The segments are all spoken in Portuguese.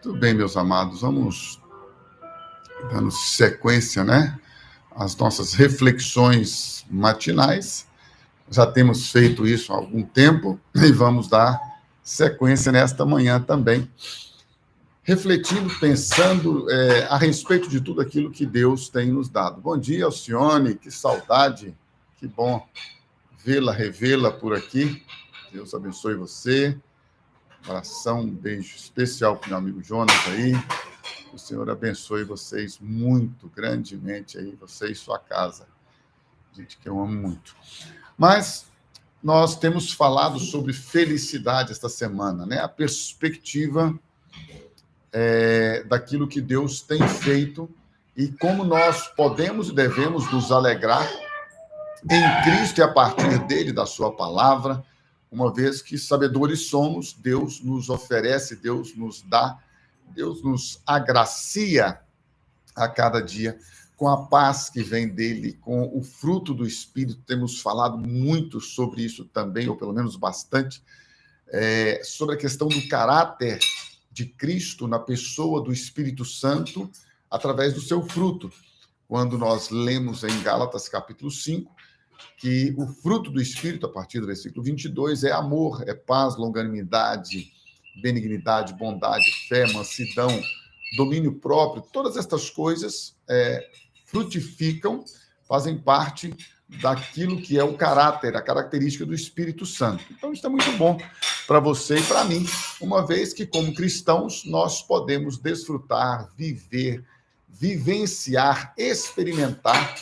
Tudo bem, meus amados, vamos dando sequência, né, às nossas reflexões matinais. Já temos feito isso há algum tempo e vamos dar sequência nesta manhã também, refletindo, pensando a respeito de tudo aquilo que Deus tem nos dado. Bom dia, Alcione, que saudade, que bom vê-la, revê-la por aqui. Deus abençoe você. Abração, um beijo especial para o meu amigo Jonas aí. O Senhor abençoe vocês muito, grandemente aí, você e sua casa. Gente que eu amo muito. Mas nós temos falado sobre felicidade esta semana, né? A perspectiva daquilo que Deus tem feito e como nós podemos e devemos nos alegrar em Cristo e a partir dele, da sua palavra, uma vez que sabedores somos, Deus nos oferece, Deus nos dá, Deus nos agracia a cada dia com a paz que vem dele, com o fruto do Espírito. Temos falado muito sobre isso também, ou pelo menos bastante, sobre a questão do caráter de Cristo na pessoa do Espírito Santo através do seu fruto. Quando nós lemos em Gálatas capítulo 5, que o fruto do Espírito, a partir do versículo 22, é amor, é paz, longanimidade, benignidade, bondade, fé, mansidão, domínio próprio. Todas estas coisas frutificam, fazem parte daquilo que é o caráter, a característica do Espírito Santo. Então, isso é muito bom para você e para mim, uma vez que, como cristãos, nós podemos desfrutar, viver, vivenciar, experimentar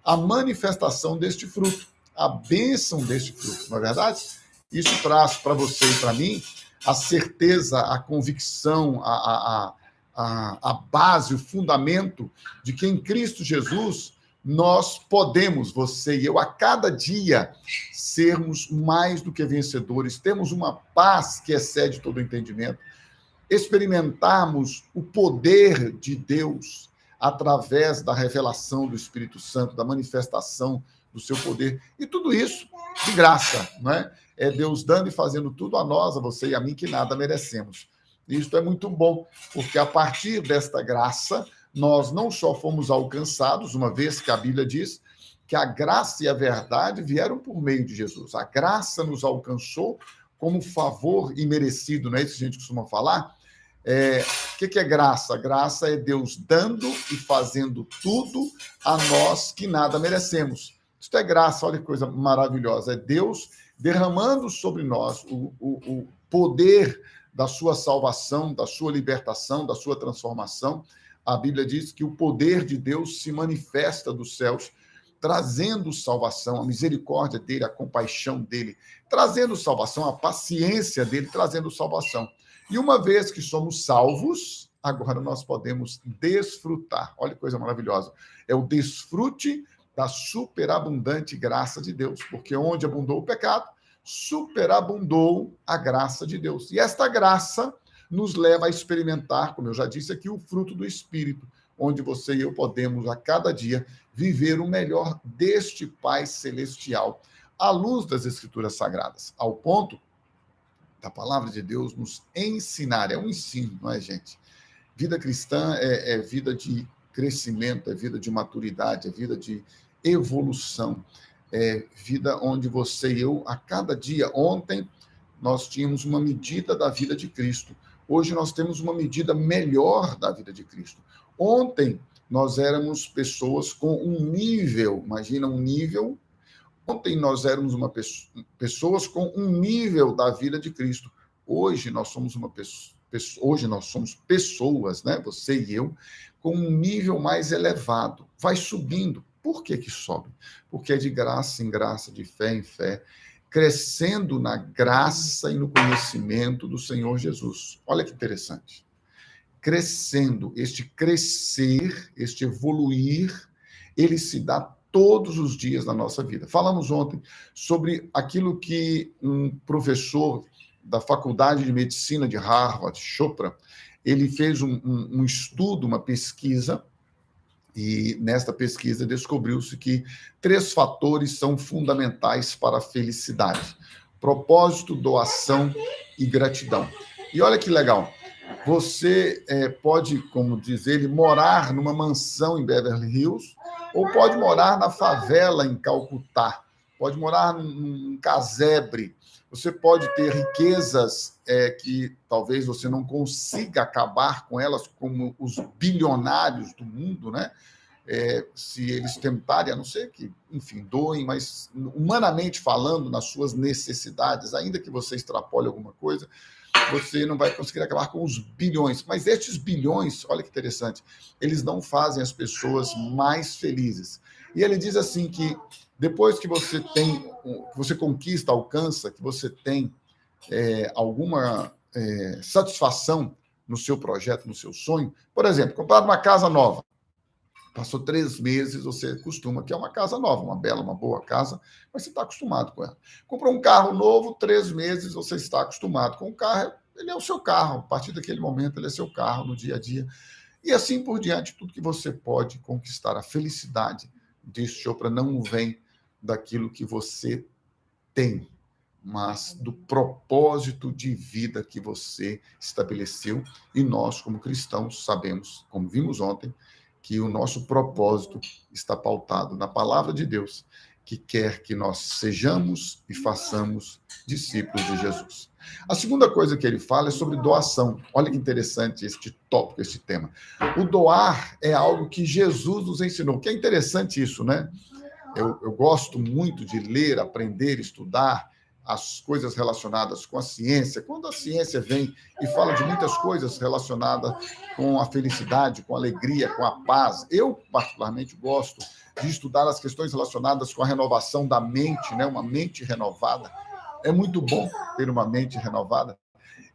a manifestação deste fruto, a bênção deste fruto, não é verdade? Isso traz para você e para mim a certeza, a convicção, a base, o fundamento de que em Cristo Jesus nós podemos, você e eu, a cada dia sermos mais do que vencedores, temos uma paz que excede todo o entendimento, experimentarmos o poder de Deus através da revelação do Espírito Santo, da manifestação do seu poder. E tudo isso de graça, não é? É Deus dando e fazendo tudo a nós, a você e a mim, que nada merecemos. E isto é muito bom, porque a partir desta graça, nós não só fomos alcançados, uma vez que a Bíblia diz que a graça e a verdade vieram por meio de Jesus. A graça nos alcançou como favor imerecido, não é isso que a gente costuma falar? O que é graça? Graça é Deus dando e fazendo tudo a nós que nada merecemos. Isso é graça, olha que coisa maravilhosa. É Deus derramando sobre nós o poder da sua salvação, da sua libertação, da sua transformação. A Bíblia diz que o poder de Deus se manifesta dos céus, trazendo salvação, a misericórdia dele, a compaixão dele, trazendo salvação, a paciência dele, trazendo salvação. E uma vez que somos salvos, agora nós podemos desfrutar. Olha que coisa maravilhosa. É o desfrute da superabundante graça de Deus, porque onde abundou o pecado, superabundou a graça de Deus. E esta graça nos leva a experimentar, como eu já disse aqui, o fruto do Espírito, onde você e eu podemos, a cada dia, viver o melhor deste Pai Celestial, à luz das Escrituras Sagradas, ao ponto da palavra de Deus nos ensinar. É um ensino, não é, gente? Vida cristã é vida de crescimento, é vida de maturidade, é vida de evolução, é vida onde você e eu, a cada dia, ontem nós tínhamos uma medida da vida de Cristo, hoje nós temos uma medida melhor da vida de Cristo. Ontem nós éramos pessoas com um nível, imagina um nível. Ontem nós éramos pessoas com um nível da vida de Cristo. Hoje nós somos pessoas, né? Você e eu, com um nível mais elevado. Vai subindo. Por que sobe? Porque é de graça em graça, de fé em fé, crescendo na graça e no conhecimento do Senhor Jesus. Olha que interessante. Crescendo, este crescer, este evoluir, ele se dá todos os dias da nossa vida. Falamos ontem sobre aquilo que um professor da Faculdade de Medicina de Harvard, Chopra, ele fez um estudo, uma pesquisa, e nesta pesquisa descobriu-se que 3 fatores são fundamentais para a felicidade: propósito, doação e gratidão. E olha que legal, Você pode, como diz ele, morar numa mansão em Beverly Hills, ou pode morar na favela em Calcutá, pode morar num casebre. Você pode ter riquezas que talvez você não consiga acabar com elas, como os bilionários do mundo, né? Se eles tentarem, a não ser que, enfim, doem, mas humanamente falando, nas suas necessidades, ainda que você extrapole alguma coisa, você não vai conseguir acabar com os bilhões. Mas estes bilhões, olha que interessante, eles não fazem as pessoas mais felizes. E ele diz assim que depois que você tem, que você conquista, alcança, que você tem alguma satisfação no seu projeto, no seu sonho, por exemplo, comprar uma casa nova. Passou 3 meses, você costuma que é uma casa nova, uma bela, uma boa casa, mas você está acostumado com ela. Comprou um carro novo, 3 meses, você está acostumado com o carro, ele é o seu carro, a partir daquele momento ele é seu carro no dia a dia. E assim por diante, tudo que você pode conquistar. A felicidade, diz Chopra, não vem daquilo que você tem, mas do propósito de vida que você estabeleceu. E nós, como cristãos, sabemos, como vimos ontem, que o nosso propósito está pautado na palavra de Deus, que quer que nós sejamos e façamos discípulos de Jesus. A segunda coisa que ele fala é sobre doação. Olha que interessante este tópico, este tema. O doar é algo que Jesus nos ensinou, que é interessante isso, né? Eu gosto muito de ler, aprender, estudar as coisas relacionadas com a ciência. Quando a ciência vem e fala de muitas coisas relacionadas com a felicidade, com a alegria, com a paz, eu particularmente gosto de estudar as questões relacionadas com a renovação da mente, né? Uma mente renovada. É muito bom ter uma mente renovada.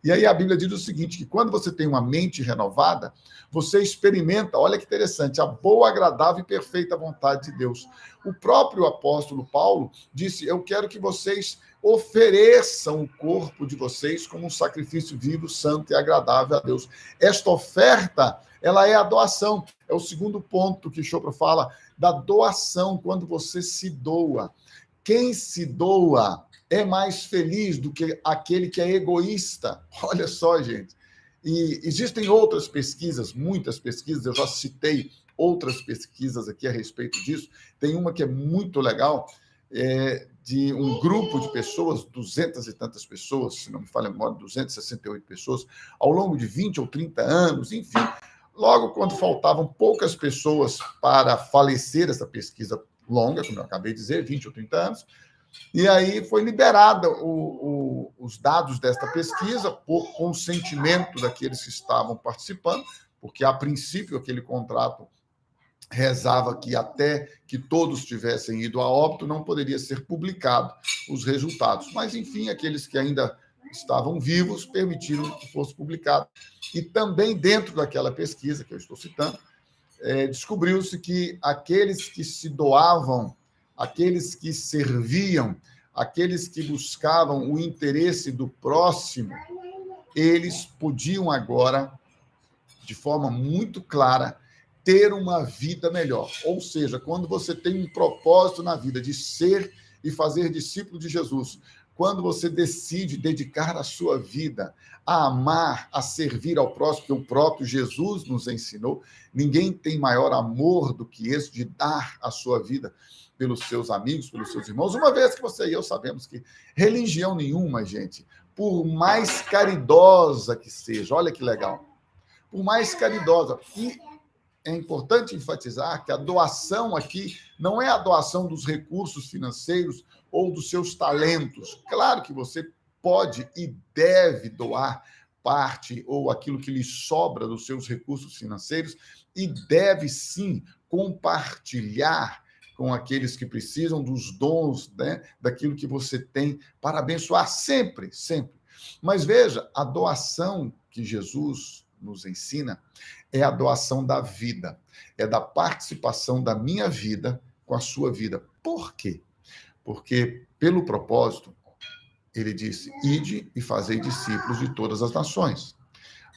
E aí a Bíblia diz o seguinte, que quando você tem uma mente renovada, você experimenta, olha que interessante, a boa, agradável e perfeita vontade de Deus. O próprio apóstolo Paulo disse, eu quero que vocês ofereçam o corpo de vocês como um sacrifício vivo, santo e agradável a Deus. Esta oferta, ela é a doação. É o segundo ponto que Chopra fala, da doação, quando você se doa. Quem se doa é mais feliz do que aquele que é egoísta. Olha só, gente. E existem outras pesquisas, muitas pesquisas, eu já citei outras pesquisas aqui a respeito disso. Tem uma que é muito legal, de um grupo de pessoas, 200 e tantas pessoas, se não me falha a memória, 268 pessoas, ao longo de 20 ou 30 anos, enfim. Logo, quando faltavam poucas pessoas para falecer essa pesquisa longa, como eu acabei de dizer, 20 ou 30 anos, e aí foi liberada os dados desta pesquisa por consentimento daqueles que estavam participando, porque, a princípio, aquele contrato rezava que até que todos tivessem ido a óbito, não poderia ser publicado os resultados. Mas, enfim, aqueles que ainda estavam vivos permitiram que fosse publicado. E também dentro daquela pesquisa que eu estou citando, descobriu-se que aqueles que se doavam, aqueles que serviam, aqueles que buscavam o interesse do próximo, eles podiam agora, de forma muito clara, ter uma vida melhor. Ou seja, quando você tem um propósito na vida de ser e fazer discípulo de Jesus, quando você decide dedicar a sua vida a amar, a servir ao próximo, que o próprio Jesus nos ensinou, ninguém tem maior amor do que esse de dar a sua vida pelos seus amigos, pelos seus irmãos, uma vez que você e eu sabemos que religião nenhuma, gente, por mais caridosa que seja, olha que legal, por mais caridosa, e é importante enfatizar que a doação aqui não é a doação dos recursos financeiros ou dos seus talentos. Claro que você pode e deve doar parte ou aquilo que lhe sobra dos seus recursos financeiros e deve, sim, compartilhar com aqueles que precisam dos dons, né, daquilo que você tem para abençoar sempre, sempre. Mas veja, a doação que Jesus nos ensina é a doação da vida, é da participação da minha vida com a sua vida. Por quê? Porque, pelo propósito, ele disse, ide e fazei discípulos de todas as nações,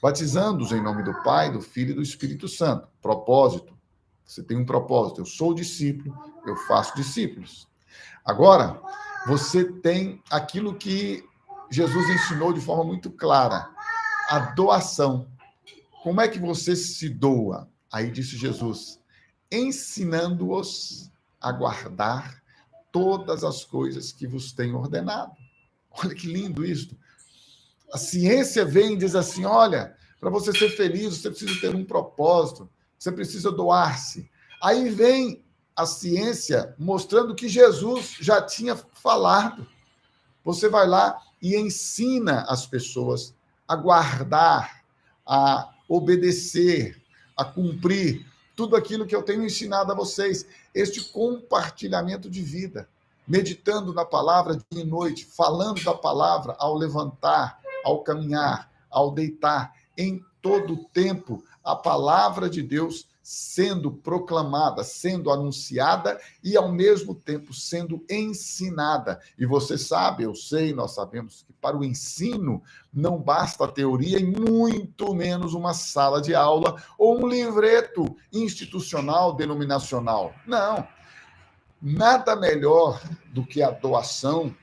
batizando-os em nome do Pai, do Filho e do Espírito Santo. Propósito, você tem um propósito, eu sou discípulo, eu faço discípulos. Agora, você tem aquilo que Jesus ensinou de forma muito clara, a doação. Como é que você se doa? Aí disse Jesus, ensinando-os a guardar todas as coisas que vos tenho ordenado. Olha que lindo isso. A ciência vem e diz assim, olha, para você ser feliz, você precisa ter um propósito, você precisa doar-se. Aí vem a ciência mostrando que Jesus já tinha falado. Você vai lá e ensina as pessoas a guardar, a obedecer, a cumprir tudo aquilo que eu tenho ensinado a vocês. Este compartilhamento de vida, meditando na palavra dia e noite, falando da palavra ao levantar, ao caminhar, ao deitar, em todo o tempo, a palavra de Deus sendo proclamada, sendo anunciada e, ao mesmo tempo, sendo ensinada. E você sabe, eu sei, nós sabemos que para o ensino não basta a teoria e muito menos uma sala de aula ou um livreto institucional, denominacional. Não. Nada melhor do que a doação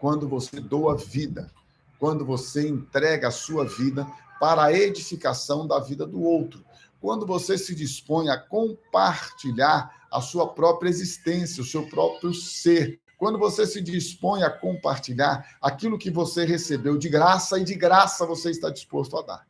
quando você doa vida, quando você entrega a sua vida para a edificação da vida do outro, quando você se dispõe a compartilhar a sua própria existência, o seu próprio ser, quando você se dispõe a compartilhar aquilo que você recebeu de graça e de graça você está disposto a dar.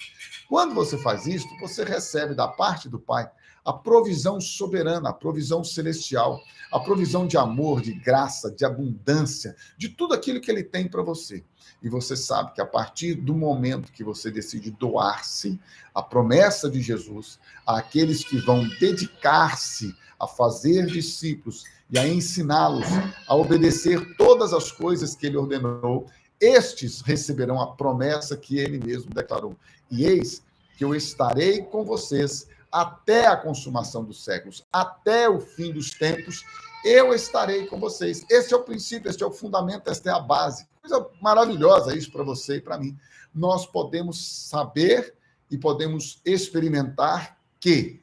Quando você faz isso, você recebe da parte do Pai a provisão soberana, a provisão celestial, a provisão de amor, de graça, de abundância, de tudo aquilo que ele tem para você. E você sabe que a partir do momento que você decide doar-se, a promessa de Jesus, àqueles que vão dedicar-se a fazer discípulos e a ensiná-los a obedecer todas as coisas que ele ordenou, estes receberão a promessa que ele mesmo declarou. E eis que eu estarei com vocês até a consumação dos séculos, até o fim dos tempos, eu estarei com vocês. Esse é o princípio, esse é o fundamento, esta é a base. Coisa maravilhosa isso para você e para mim. Nós podemos saber e podemos experimentar que,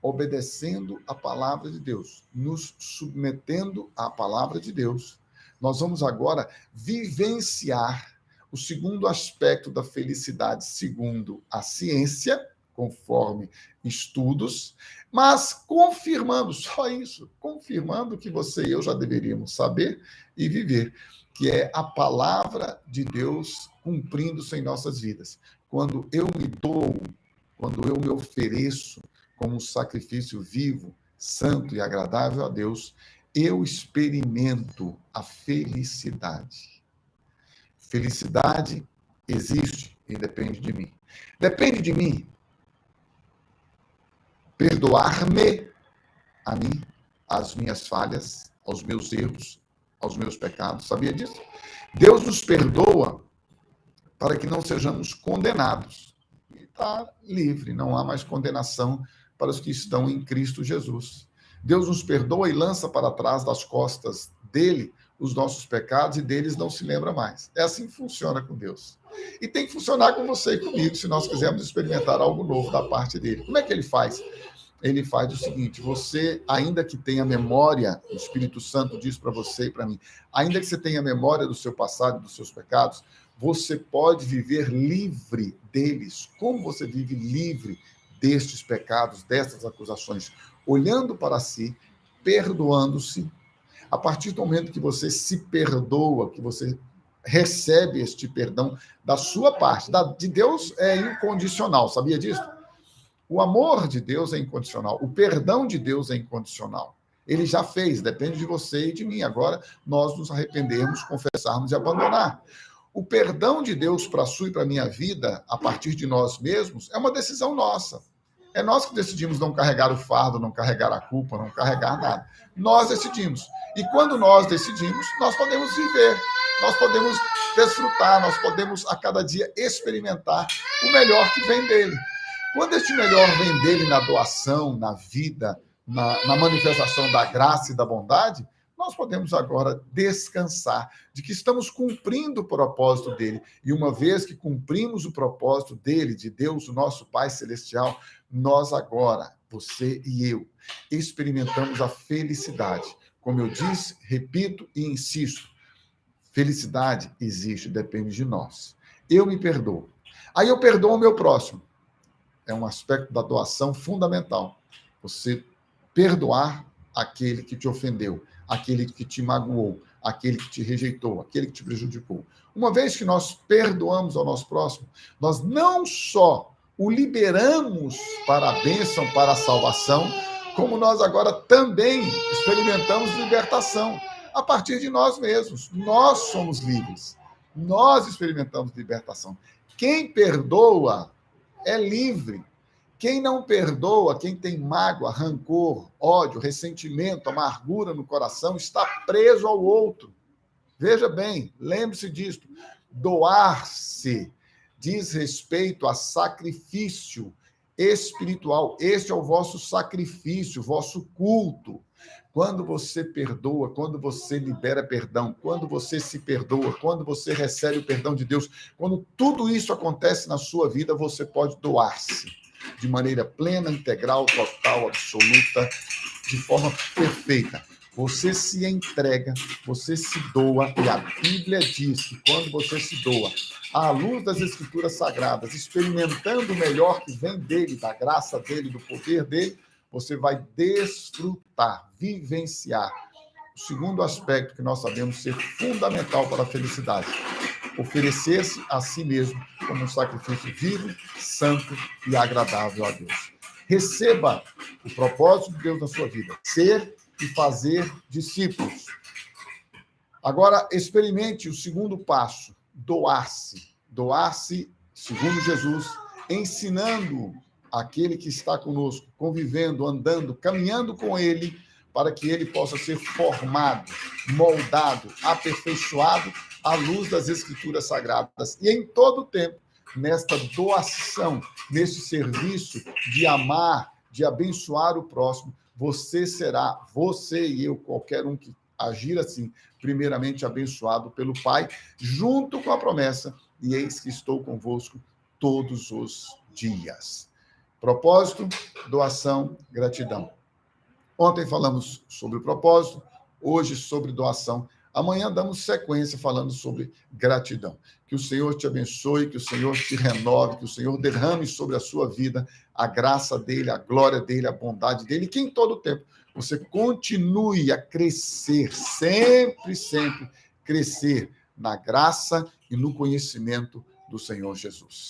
obedecendo a palavra de Deus, nos submetendo à palavra de Deus, nós vamos agora vivenciar o segundo aspecto da felicidade, segundo a ciência, conforme estudos, mas confirmando, só isso, confirmando que você e eu já deveríamos saber e viver, que é a palavra de Deus cumprindo-se em nossas vidas. Quando eu me dou, quando eu me ofereço como um sacrifício vivo, santo e agradável a Deus, eu experimento a felicidade. Felicidade existe e depende de mim. Depende de mim perdoar-me a mim, as minhas falhas, aos meus erros, aos meus pecados. Sabia disso? Deus nos perdoa para que não sejamos condenados. E está livre, não há mais condenação para os que estão em Cristo Jesus. Deus nos perdoa e lança para trás das costas dele os nossos pecados e deles não se lembra mais. É assim que funciona com Deus. E tem que funcionar com você e comigo, se nós quisermos experimentar algo novo da parte dele. Como é que ele faz? Ele faz o seguinte, você, ainda que tenha memória, o Espírito Santo diz para você e para mim, ainda que você tenha memória do seu passado, dos seus pecados, você pode viver livre deles. Como você vive livre destes pecados, destas acusações? Olhando para si, perdoando-se. A partir do momento que você se perdoa, que você recebe este perdão da sua parte, de Deus é incondicional, sabia disso? O amor de Deus é incondicional, o perdão de Deus é incondicional. Ele já fez, depende de você e de mim. Agora, nós nos arrependermos, confessarmos e abandonar. O perdão de Deus para a sua e para a minha vida, a partir de nós mesmos, é uma decisão nossa. É nós que decidimos não carregar o fardo, não carregar a culpa, não carregar nada. Nós decidimos. E quando nós decidimos, nós podemos viver, nós podemos desfrutar, nós podemos a cada dia experimentar o melhor que vem dele. Quando este melhor vem dele na doação, na vida, na manifestação da graça e da bondade, nós podemos agora descansar de que estamos cumprindo o propósito dele. E uma vez que cumprimos o propósito dele, de Deus, o nosso Pai Celestial, nós agora, você e eu, experimentamos a felicidade. Como eu disse, repito e insisto, felicidade existe, depende de nós. Eu me perdoo. Aí eu perdoo o meu próximo. É um aspecto da doação fundamental. Você perdoar aquele que te ofendeu, aquele que te magoou, aquele que te rejeitou, aquele que te prejudicou. Uma vez que nós perdoamos ao nosso próximo, nós não só o liberamos para a bênção, para a salvação, como nós agora também experimentamos libertação a partir de nós mesmos. Nós somos livres. Nós experimentamos libertação. Quem perdoa é livre. Quem não perdoa, quem tem mágoa, rancor, ódio, ressentimento, amargura no coração, está preso ao outro. Veja bem, lembre-se disso. Doar-se diz respeito a sacrifício espiritual. Este é o vosso sacrifício, vosso culto. Quando você perdoa, quando você libera perdão, quando você se perdoa, quando você recebe o perdão de Deus, quando tudo isso acontece na sua vida, você pode doar-se de maneira plena, integral, total, absoluta, de forma perfeita. Você se entrega, você se doa, e a Bíblia diz que quando você se doa, à luz das Escrituras Sagradas, experimentando o melhor que vem dele, da graça dele, do poder dele, você vai desfrutar, vivenciar o segundo aspecto que nós sabemos ser fundamental para a felicidade: oferecer-se a si mesmo como um sacrifício vivo, santo e agradável a Deus. Receba o propósito de Deus na sua vida: ser e fazer discípulos. Agora, experimente o segundo passo: doar-se. Doar-se, segundo Jesus, ensinando aquele que está conosco, convivendo, andando, caminhando com ele, para que ele possa ser formado, moldado, aperfeiçoado à luz das Escrituras Sagradas. E em todo o tempo, nesta doação, nesse serviço de amar, de abençoar o próximo, você será, você e eu, qualquer um que agir assim, primeiramente abençoado pelo Pai, junto com a promessa: e eis que estou convosco todos os dias. Propósito, doação, gratidão. Ontem falamos sobre o propósito, hoje sobre doação. Amanhã damos sequência falando sobre gratidão. Que o Senhor te abençoe, que o Senhor te renove, que o Senhor derrame sobre a sua vida a graça dele, a glória dele, a bondade dele, e que em todo tempo você continue a crescer, sempre, sempre crescer na graça e no conhecimento do Senhor Jesus.